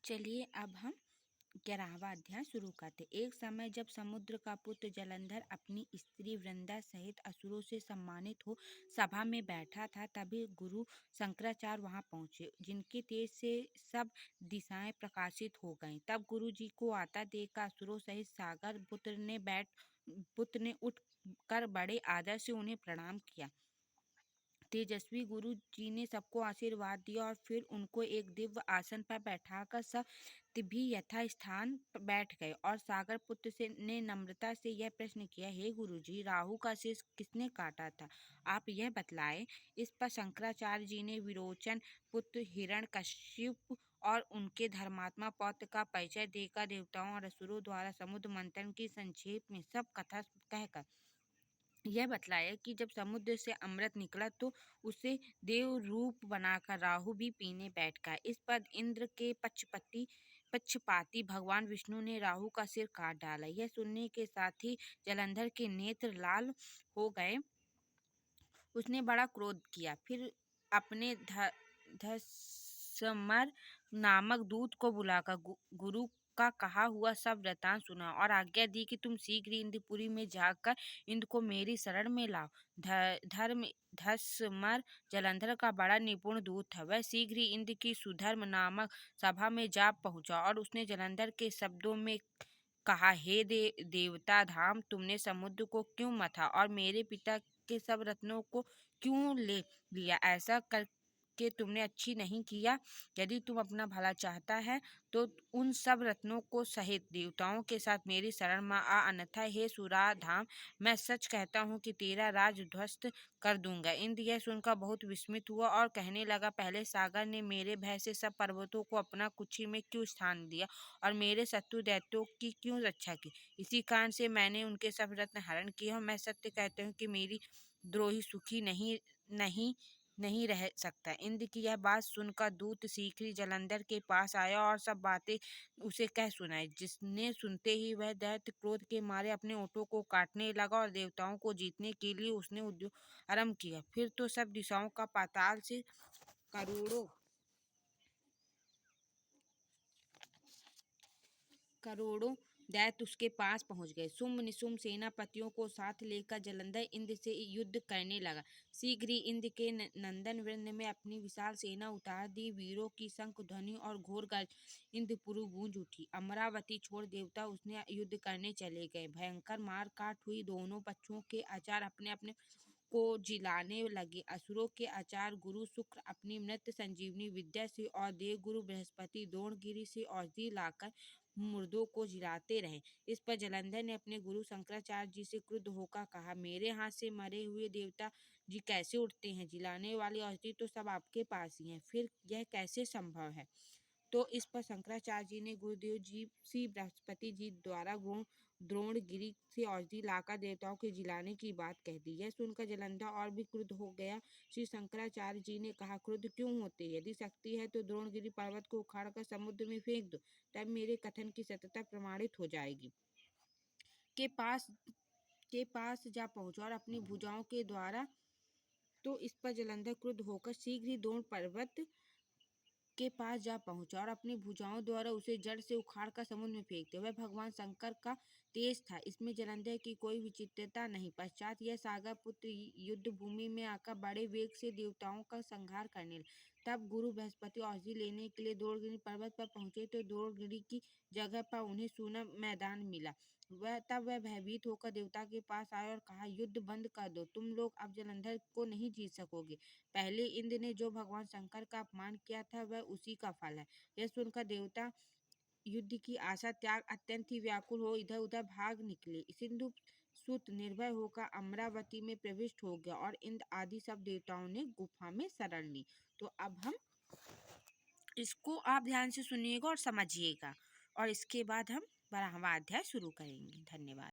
चलिए अब हम 11वां अध्याय शुरू करते। एक समय जब समुद्र का पुत्र जलंधर अपनी स्त्री वृंदा सहित असुरों से सम्मानित हो सभा में बैठा था, तभी गुरु शंकराचार्य वहां पहुंचे, जिनके तेज से सब दिशाएं प्रकाशित हो गईं। तब गुरु जी को आता देखकर असुरों सहित सागर पुत्र ने उठ कर बड़े आदर से उन्हें प्रणाम किया। तेजस्वी गुरु जी ने सबको आशीर्वाद दिया और फिर उनको एक दिव्य आसन पर बैठाकर सब भी यथा स्थान बैठ गए और सागर पुत्र से ने नम्रता से यह प्रश्न किया, हे गुरु जी, राहु का शीश किसने काटा था, आप यह बतलाएं। इस पर शंकराचार्य जी ने विरोचन पुत्र हिरण्यकशिपु और उनके धर्मात्मा पौत्र का परिचय देकर देवताओं और असुरों द्वारा समुद्र मंथन की संक्षेप में सब कथा कहकर यह बतलाया कि जब समुद्र से अमृत निकला तो उसे देव रूप बनाकर राहु भी पीने बैठ गया। इस पर इंद्र के पक्षपाती भगवान विष्णु ने राहु का सिर काट डाला। यह सुनने के साथ ही जलंधर के नेत्र लाल हो गए। उसने बड़ा क्रोध किया, फिर अपने धसमर नामक दूत को बुलाकर गुरु का कहा हुआ सब वृतांत सुना और आज्ञा दी कि तुम शीघ्र इंद्रपुरी में जाकर इंद्र को मेरी शरण में लाओ। धसमर जलंधर का बड़ा निपुण दूत था। वह शीघ्र ही इंद्र की सुधर्म नामक सभा में जा पहुंचा और उसने जलंधर के शब्दों में कहा, हे देवता धाम, तुमने समुद्र को क्यों मथा और मेरे पिता के सब रत्नों को क्यों ले लिया? ऐसा करके तुमने अच्छी नहीं किया। यदि तुम अपना भला चाहता है तो उन सब रत्नों को सहित देवताओं के साथ मेरी शरण में आ, अन्यथा हे सुराधाम, मैं सच कहता हूँ कि तेरा राज ध्वस्त कर दूंगा। इंद्र यह सुनकर बहुत विस्मित हुआ और कहने लगा, पहले सागर ने मेरे भय से सब पर्वतों को अपना कुक्षी में क्यों स्थान दिया और मेरे शत्रु दैत्यों की क्यों रक्षा की? इसी कारण से मैंने उनके सब रत्न हरण किए और मैं सत्य कहता हूँ कि मेरी द्रोही सुखी नहीं रह सकता। इंद्र की यह बात सुनकर दूत शीघ्र ही जलंधर के पास आया और सब बातें उसे कह सुनाई। जिसने सुनते ही वह दैत्य क्रोध के मारे अपने ओठों को काटने लगा और देवताओं को जीतने के लिए उसने उद्योग आरंभ किया। फिर तो सब दिशाओं का पाताल से करोड़ों दैत्य उसके पास पहुंच गए। शुंभ निशुंभ सेनापतियों को साथ लेकर जलंधर इंद्र से युद्ध करने लगा। शीघ्र ही इंद्र के नंदन वृंद में अपनी विशाल सेना उतार दी। वीरों की शंख ध्वनि और घोर गर्जना इंद्रपुरी गूंज उठी। अमरावती छोड़ देवता उसने युद्ध करने चले गए। भयंकर मार काट हुई। दोनों पक्षों के आचार्य अपने अपने को जिलाने लगे। असुरों के आचार्य गुरु शुक्र अपनी मृत संजीवनी विद्या से और देव गुरु बृहस्पति द्रोणगिरी से औषधि लाकर मुर्दों को जिलाते रहे। इस पर जलंधर ने अपने गुरु शंकराचार्य जी से क्रुद्ध होकर कहा, मेरे हाथ से मरे हुए देवता जी कैसे उठते हैं? जिलाने वाली औषधि तो सब आपके पास ही है, फिर यह कैसे संभव है? तो इस पर शंकराचार्य जी ने गुरुदेव जी श्री बृहस्पति जी द्वारा द्रोणगिरी से औषधि लाकर देवताओं के जिलाने की बात कह दी। यह सुनकर जलंधर और भी क्रुद्ध हो गया। श्री शंकराचार्य जी ने कहा, क्रुद्ध क्यों होते? यदि शक्ति है तो द्रोणगिरी पर्वत को उखाड़कर समुद्र में फेंक दो, तब मेरे कथन की सत्यता प्रमाणित हो जाएगी। के पास जा पहुंचा और अपनी भुजाओं के द्वारा तो इस पर जलंधर क्रुद्ध होकर शीघ्र ही द्रोण पर्वत के पास जा पहुंचा और अपनी भुजाओं द्वारा उसे जड़ से उखाड़कर समुद्र में फेंक दिया। वह भगवान शंकर का तेज था, इसमें जलंधर की कोई विचित्रता नहीं। पश्चात यह सागर पुत्र युद्ध भूमि में आकर बड़े वेग से देवताओं का संहार करने लगा। तब गुरु बृहस्पति औषधि लेने के लिए द्रोणगिरी पर्वत पर पहुंचे तो द्रोणगिरी की जगह पर उन्हें सूना मैदान मिला। तब वह भयभीत होकर देवता के पास आए और कहा, युद्ध बंद कर दो, तुम लोग अब जलंधर को नहीं जीत सकोगे। पहले इंद्र ने जो भगवान शंकर का अपमान किया था वह उसी का फल है। यह सुनकर देवता युद्ध की आशा त्याग अत्यंत ही व्याकुल हो इधर उधर भाग निकले। सिंधु सुत निर्भय होकर अमरावती में प्रविष्ट हो गया और इंद्र आदि सब देवताओं ने गुफा में शरण ली। तो अब हम इसको आप ध्यान से सुनिएगा और समझिएगा और इसके बाद हम 12वां अध्याय शुरू करेंगे। धन्यवाद।